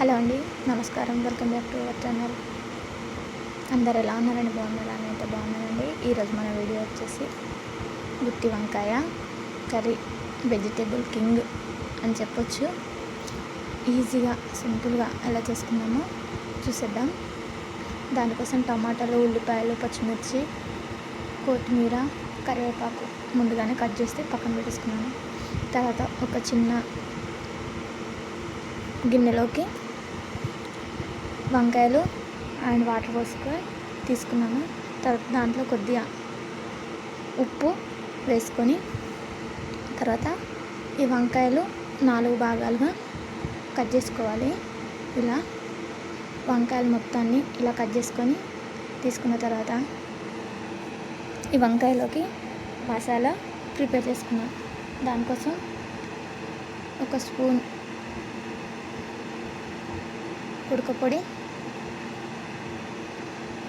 Hello అండి, నమస్కారం. Welcome back to our channel. అందరు ఎలా ఉన్నారండి? బాగున్నారా? అని అయితే బాగున్నానండి. ఈరోజు మన వీడియో వచ్చేసి గుత్తి వంకాయ కర్రీ, వెజిటేబుల్ కింగ్ అని చెప్పొచ్చు. ఈజీగా సింపుల్గా ఎలా చేసుకున్నామో చూసేద్దాం. దానికోసం టమాటాలు, ఉల్లిపాయలు, పచ్చిమిర్చి, కొత్తిమీర, కరివేపాకు ముందుగానే కట్ చేస్తే పక్కన పెట్టేసుకున్నాను. తర్వాత ఒక చిన్న గిన్నెలోకి వంకాయలు అండ్ వాటర్ పోసుకొని తీసుకున్నాను. తర్వాత దాంట్లో కొద్దిగా ఉప్పు వేసుకొని తర్వాత ఈ వంకాయలు 4 భాగాలుగా కట్ చేసుకోవాలి. ఇలా వంకాయలు మొత్తాన్ని ఇలా కట్ చేసుకొని తీసుకున్న తర్వాత ఈ వంకాయలోకి మసాలా ప్రిపేర్ చేసుకున్నాను. దానికోసం ఒక స్పూన్ ఉడకపొడి,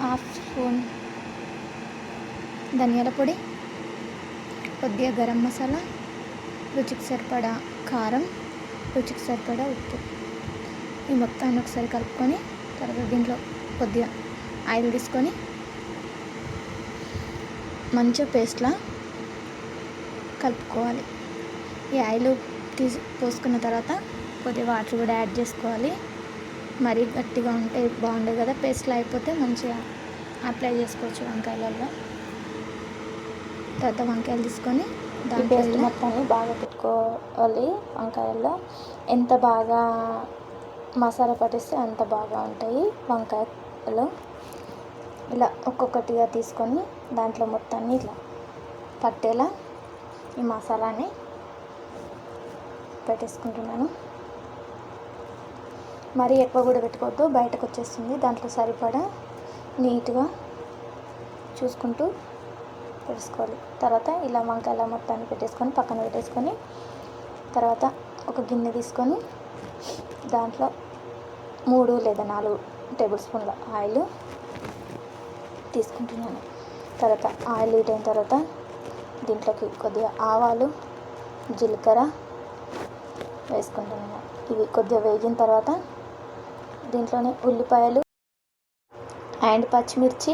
హాఫ్ స్పూన్ ధనియాల పొడి, కొద్దిగా గరం మసాలా, రుచికి సరిపడా కారం, రుచికి సరిపడా ఉప్పు, ఈ మొత్తాన్ని ఒకసారి కలుపుకొని తర్వాత దీంట్లో కొద్దిగా ఆయిల్ తీసుకొని మంచిగా పేస్ట్లా కలుపుకోవాలి. ఈ ఆయిల్ పోసుకున్న తర్వాత కొద్దిగా వాటర్ కూడా యాడ్ చేసుకోవాలి. మరీ గట్టిగా ఉంటే బాగుండదు కదా, పేస్ట్లో అయిపోతే మంచిగా అప్లై చేసుకోవచ్చు వంకాయలలో. తర్వాత వంకాయలు తీసుకొని దాంట్లో మొత్తాన్ని బాగా పెట్టుకోవాలి. వంకాయల్లో ఎంత బాగా మసాలా పట్టిస్తే అంత బాగా ఉంటాయి వంకాయలు. ఇలా ఒక్కొక్కటిగా తీసుకొని దాంట్లో మొత్తాన్ని ఇట్లా పట్టేలా ఈ మసాలాని పెట్టేసుకుంటున్నాను. మరీ ఎక్కువ కూడా పెట్టుకోవద్దు, బయటకు వచ్చేస్తుంది. దాంట్లో సరిపడా నీట్గా చూసుకుంటూ పెట్టుకోవాలి. తర్వాత ఇలా వంకాయల మొత్తాన్ని పెట్టేసుకొని పక్కన పెట్టేసుకొని తర్వాత ఒక గిన్నె తీసుకొని దాంట్లో 3 లేదా 4 టేబుల్ స్పూన్ల ఆయిల్ తీసుకుంటున్నాను. తర్వాత ఆయిల్ హీట్ అయిన తర్వాత దీంట్లోకి కొద్దిగా ఆవాలు, జీలకర్ర వేసుకుంటున్నాను. ఇవి కొద్దిగా వేగిన తర్వాత దీంట్లోనే ఉల్లిపాయలు అండ్ పచ్చిమిర్చి,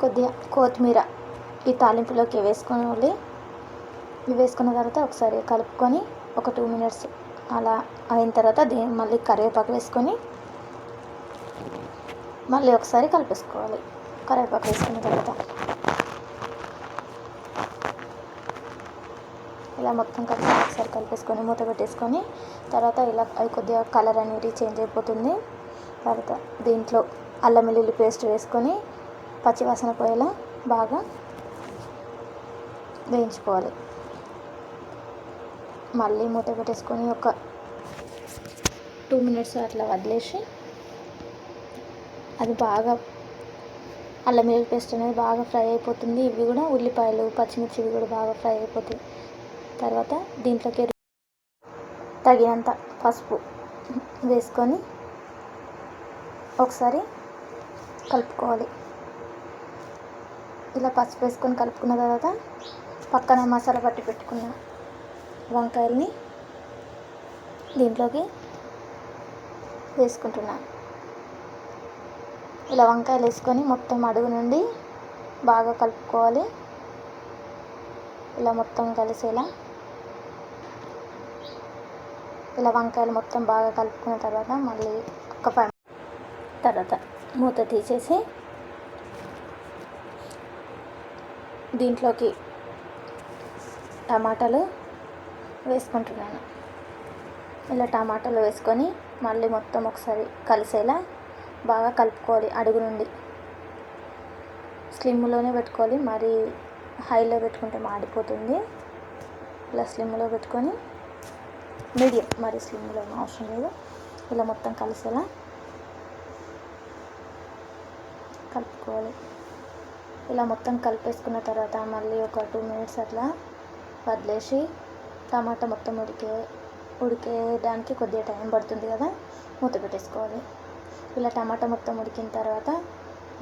కొద్దిగా కొత్తిమీర ఈ తాలింపులోకి వేసుకోవాలి. ఇవి వేసుకున్న తర్వాత ఒకసారి కలుపుకొని ఒక 2 మినిట్స్ అలా అయిన తర్వాత మళ్ళీ కరివేపాకు వేసుకొని మళ్ళీ ఒకసారి కలిపేసుకోవాలి. కరివేపాకు వేసుకున్న తర్వాత ఇలా మొత్తం కలిసి ఒకసారి కలిపేసుకొని మూత పెట్టేసుకొని తర్వాత ఇలా అవి కొద్దిగా కలర్ అనేది చేంజ్ అయిపోతుంది. తర్వాత దీంట్లో అల్లం వెల్లుల్లి పేస్ట్ వేసుకొని పచ్చివాసన పోయేలా బాగా వేయించుకోవాలి. మళ్ళీ మూత పెట్టేసుకొని ఒక 2 మినిట్స్ అట్లా వదిలేసి అది బాగా అల్లం వెల్లుల్లి పేస్ట్ అనేది బాగా ఫ్రై అయిపోతుంది. ఇవి కూడా ఉల్లిపాయలు, పచ్చిమిర్చి ఇవి కూడా బాగా ఫ్రై అయిపోతాయి. తర్వాత దీంట్లోకి తగినంత పసుపు వేసుకొని ఒకసారి కలుపుకోవాలి. ఇలా పసుపు వేసుకొని కలుపుకున్న తర్వాత పక్కన మసాలా పట్టి పెట్టుకున్న వంకాయల్ని దీంట్లోకి వేసుకుంటున్నాను. ఇలా వంకాయలు వేసుకొని మొత్తం అడుగు నుండి బాగా కలుపుకోవాలి. ఇలా మొత్తం కలిసేలా ఇలా వంకాయలు మొత్తం బాగా కలుపుకున్న తర్వాత మళ్ళీ ఒక 5 తర్వాత మూత తీసేసి దీంట్లోకి టమాటాలు వేసుకుంటున్నాను. ఇలా టమాటాలు వేసుకొని మళ్ళీ మొత్తం ఒకసారి కలిసేలా బాగా కలుపుకోవాలి. అడుగు నుండి స్లిమ్లోనే పెట్టుకోవాలి, మరి హైలో పెట్టుకుంటే మాడిపోతుంది. ఇలా స్లిమ్లో పెట్టుకొని మీడియం, మరి స్లిమ్లో అవసరం లేదు. ఇలా మొత్తం కలిసేలా కలుపుకోవాలి. ఇలా మొత్తం కలిపేసుకున్న తర్వాత మళ్ళీ ఒక 2 మినిట్స్ అట్లా వదిలేసి టమాటా మొత్తం ఉడికేదానికి కొద్దిగా టైం పడుతుంది కదా, మూత పెట్టేసుకోవాలి. ఇలా టమాటా మొత్తం ఉడికిన తర్వాత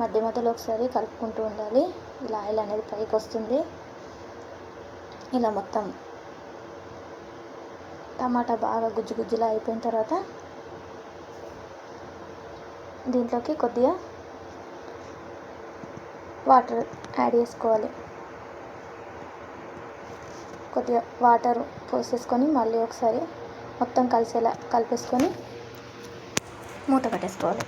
మధ్య మధ్యలో ఒకసారి కలుపుకుంటూ ఉండాలి. ఇలా ఆయిల్ అనేది పైకి వస్తుంది. ఇలా మొత్తం టమాటా బాగా గుజ్జులా అయిపోయిన తర్వాత దీంట్లోకి కొద్దిగా వాటర్ యాడ్ చేసుకోవాలి. కొద్దిగా వాటర్ పోసేసుకొని మళ్ళీ ఒకసారి మొత్తం కలిసేలా కలిపేసుకొని మూత పెట్టేసుకోవాలి.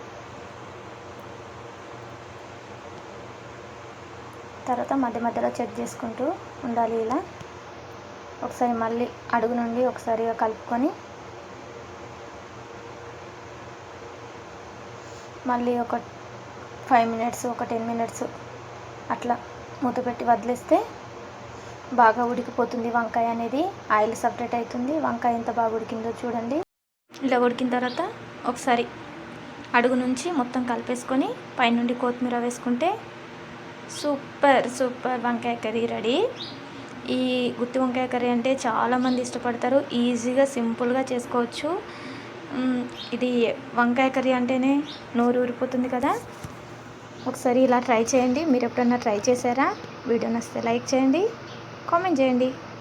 తర్వాత మధ్య మధ్యలో చెక్ చేసుకుంటూ ఉండాలి. ఇలా ఒకసారి మళ్ళీ అడుగు నుండి ఒకసారిగా కలుపుకొని మళ్ళీ ఒక 5 మినిట్స్, ఒక 10 మినిట్స్ అట్లా మూత పెట్టి వదిలేస్తే బాగా ఉడికిపోతుంది. వంకాయ అనేది ఆయిల్ సపరేట్ అవుతుంది. వంకాయ ఎంత బాగా ఉడికిందో చూడండి. ఇలా ఉడికిన తర్వాత ఒకసారి అడుగు నుంచి మొత్తం కలిపేసుకొని పైనుండి కొత్తిమీర వేసుకుంటే సూపర్ వంకాయ కర్రీ రెడీ. ఈ గుత్తి వంకాయ కర్రీ అంటే చాలామంది ఇష్టపడతారు. ఈజీగా సింపుల్గా చేసుకోవచ్చు. ఇది వంకాయ కర్రీ అంటేనే నోరు ఊరిపోతుంది కదా. ఒకసారి ఇలా ట్రై చేయండి. మీరు ఎప్పుడన్నా ట్రై చేశారా? వీడియో నచ్చితే లైక్ చేయండి, కామెంట్ చేయండి.